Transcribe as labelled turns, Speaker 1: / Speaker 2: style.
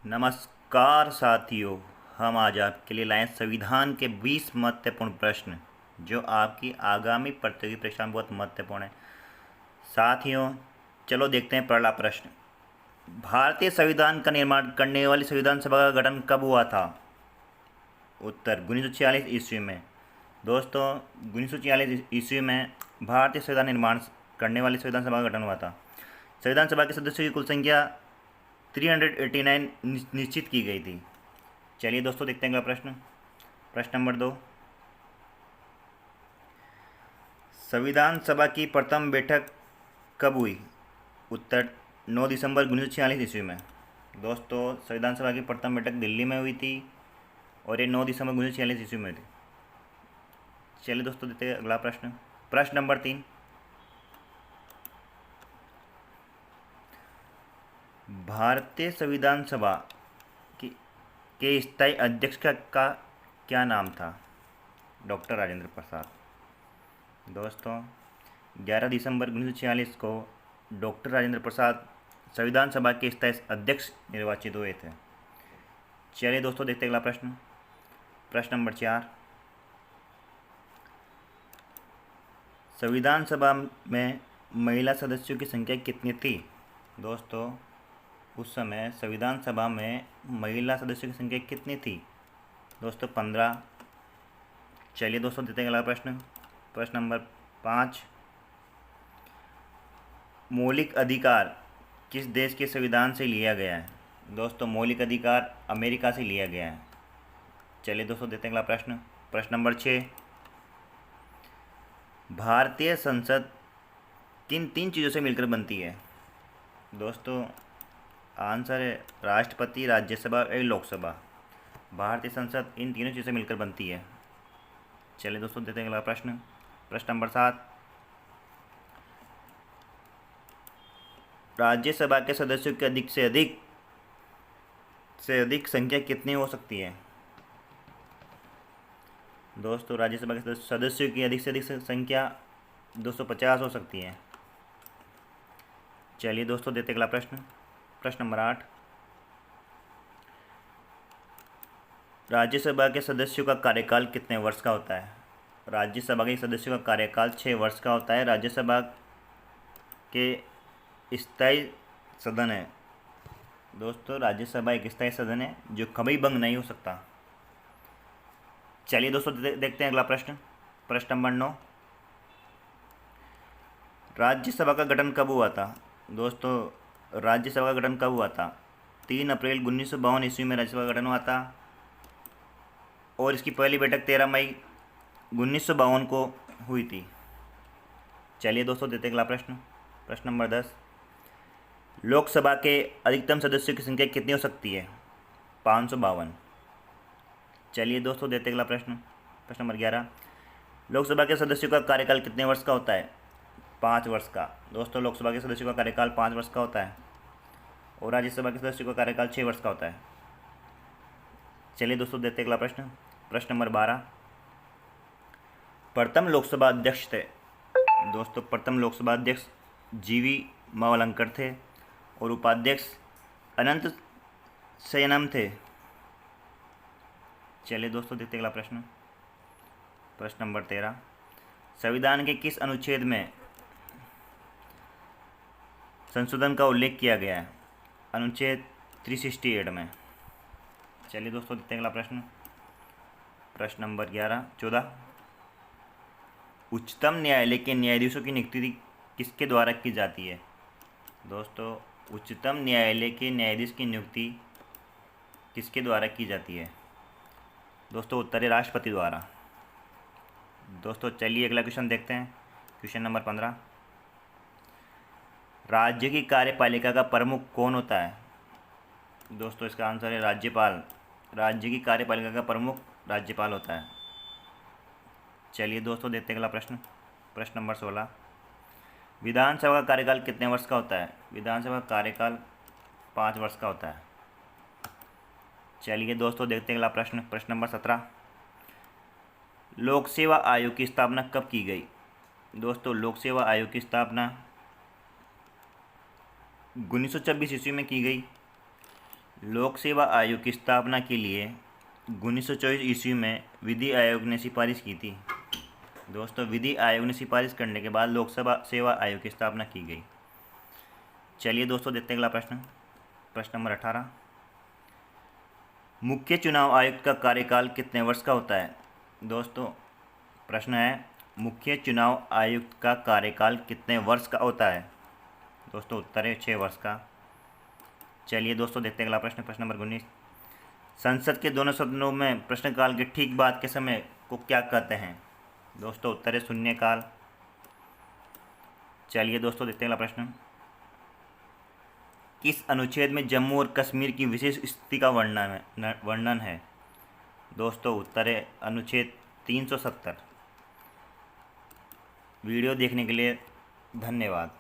Speaker 1: नमस्कार साथियों। हम आज आपके लिए लाए संविधान के 20 महत्वपूर्ण प्रश्न जो आपकी आगामी प्रतियोगी परीक्षा में बहुत महत्वपूर्ण है। साथियों, चलो देखते हैं पहला प्रश्न। भारतीय संविधान का निर्माण करने वाली संविधान सभा का गठन कब हुआ था? उत्तर 1946 ईस्वी में। दोस्तों, 1946 ईस्वी में भारतीय संविधान निर्माण करने वाली संविधान सभा का गठन हुआ था। संविधान सभा के सदस्यों की कुल संख्या 389 निश्चित की गई थी। चलिए दोस्तों देखते हैं अगला प्रश्न। प्रश्न नंबर 2। संविधान सभा की प्रथम बैठक कब हुई? उत्तर 9 दिसंबर 1946 ईस्वी में। दोस्तों, संविधान सभा की प्रथम बैठक दिल्ली में हुई थी और ये 9 दिसंबर 1946 ईस्वी में हुई थी। चलिए दोस्तों देखते हैं अगला प्रश्न। प्रश्न नंबर 3। भारतीय संविधान सभा के स्थायी अध्यक्ष का क्या नाम था? डॉक्टर राजेंद्र प्रसाद। दोस्तों, 11 दिसंबर 1946 को डॉक्टर राजेंद्र प्रसाद संविधान सभा के स्थायी अध्यक्ष निर्वाचित हुए थे। चलिए दोस्तों देखते हैं अगला प्रश्न। प्रश्न नंबर 4। संविधान सभा में महिला सदस्यों की संख्या कितनी थी? दोस्तों, उस समय संविधान सभा में महिला सदस्यों की संख्या कितनी थी? दोस्तों 15। चलिए दोस्तों देते हैं अगला प्रश्न। प्रश्न नंबर 5। मौलिक अधिकार किस देश के संविधान से लिया गया है? दोस्तों, मौलिक अधिकार अमेरिका से लिया गया है। चलिए दोस्तों देते हैं अगला प्रश्न। प्रश्न नंबर 6। भारतीय संसद किन 3 चीज़ों से मिलकर बनती है? दोस्तों, आंसर है राष्ट्रपति, राज्यसभा और लोकसभा। भारतीय संसद इन तीनों चीज़ों से मिलकर बनती है। चलिए दोस्तों देते हैं अगला प्रश्न। प्रश्न नंबर 7। राज्यसभा के सदस्यों की अधिक से अधिक संख्या कितनी हो सकती है? दोस्तों, राज्यसभा के सदस्यों की अधिक से अधिक संख्या 250 हो सकती है। चलिए दोस्तों देते हैं अगला प्रश्न। प्रश्न नंबर 8। राज्यसभा के सदस्यों का कार्यकाल कितने वर्ष का होता है? राज्यसभा के सदस्यों का कार्यकाल 6 वर्ष का होता है। राज्यसभा के स्थायी सदन है। दोस्तों, राज्यसभा एक स्थायी सदन है जो कभी भंग नहीं हो सकता। चलिए दोस्तों देखते हैं अगला प्रश्न। प्रश्न नंबर 9। राज्यसभा का गठन कब हुआ था? दोस्तों, राज्यसभा का गठन कब हुआ था? 3 अप्रैल 1952 ईस्वी में राज्यसभा का गठन हुआ था और इसकी पहली बैठक 13 मई 1952 को हुई थी। चलिए दोस्तों देते हैं अगला प्रश्न। प्रश्न नंबर 10। लोकसभा के अधिकतम सदस्यों की संख्या कितनी हो सकती है? 552। चलिए दोस्तों देते हैं अगला प्रश्न। प्रश्न नंबर 11। लोकसभा के सदस्यों का कार्यकाल कितने वर्ष का होता है? 5 वर्ष का। दोस्तों, लोकसभा के सदस्यों का कार्यकाल 5 वर्ष का होता है और राज्यसभा के सदस्यों का कार्यकाल 6 वर्ष का होता है। चलिए दोस्तों देते हैं अगला प्रश्न। प्रश्न नंबर 12। प्रथम लोकसभा अध्यक्ष थे? दोस्तों, प्रथम लोकसभा अध्यक्ष जीवी मावलंकर थे और उपाध्यक्ष अनंत शयनम थे। चलिए दोस्तों देखते हैं अगला प्रश्न। प्रश्न नंबर 13। संविधान के किस अनुच्छेद में संशोधन का उल्लेख किया गया है? अनुच्छेद 368 में। चलिए दोस्तों देखते हैं अगला प्रश्न। प्रश्न नंबर 14। उच्चतम न्यायालय के न्यायाधीशों की नियुक्ति किसके द्वारा की जाती है? दोस्तों, उच्चतम न्यायालय के न्यायाधीश की नियुक्ति किसके द्वारा की जाती है? दोस्तों, उत्तर है राष्ट्रपति द्वारा। दोस्तों, चलिए अगला क्वेश्चन देखते हैं। Question number 15। राज्य की कार्यपालिका का प्रमुख कौन होता है? दोस्तों, इसका आंसर है राज्यपाल। राज्य की कार्यपालिका का प्रमुख राज्यपाल होता है। चलिए दोस्तों देखते हैं अगला प्रश्न। प्रश्न नंबर 16। विधानसभा का कार्यकाल कितने वर्ष का होता है? विधानसभा का कार्यकाल 5 वर्ष का होता है। चलिए दोस्तों देखते हैं अगला प्रश्न। प्रश्न नंबर 17। लोक सेवा आयोग की स्थापना कब की गई? दोस्तों, लोक सेवा आयोग की स्थापना 1926 ईस्वी में की गई। लोक सेवा आयोग की स्थापना के लिए 1924 ईस्वी में विधि आयोग ने सिफारिश की थी। दोस्तों, विधि आयोग ने सिफारिश करने के बाद लोक सेवा आयोग की स्थापना की गई। चलिए दोस्तों, देखते हैं अगला प्रश्न। प्रश्न नंबर 18, मुख्य चुनाव आयुक्त का कार्यकाल कितने वर्ष का होता है? दोस्तों, प्रश्न है मुख्य चुनाव आयुक्त का कार्यकाल कितने वर्ष का होता है? दोस्तों, उत्तर है 6 वर्ष का। चलिए दोस्तों, देखते हैं अगला प्रश्न। प्रश्न नंबर 19, संसद के दोनों सदनों में प्रश्नकाल के ठीक बाद के समय को क्या कहते हैं? दोस्तों, उत्तर है शून्यकाल। चलिए दोस्तों, देखते हैं अगला प्रश्न। किस अनुच्छेद में जम्मू और कश्मीर की विशेष स्थिति का वर्णन है? दोस्तों, उत्तर है अनुच्छेद 370। वीडियो देखने के लिए धन्यवाद।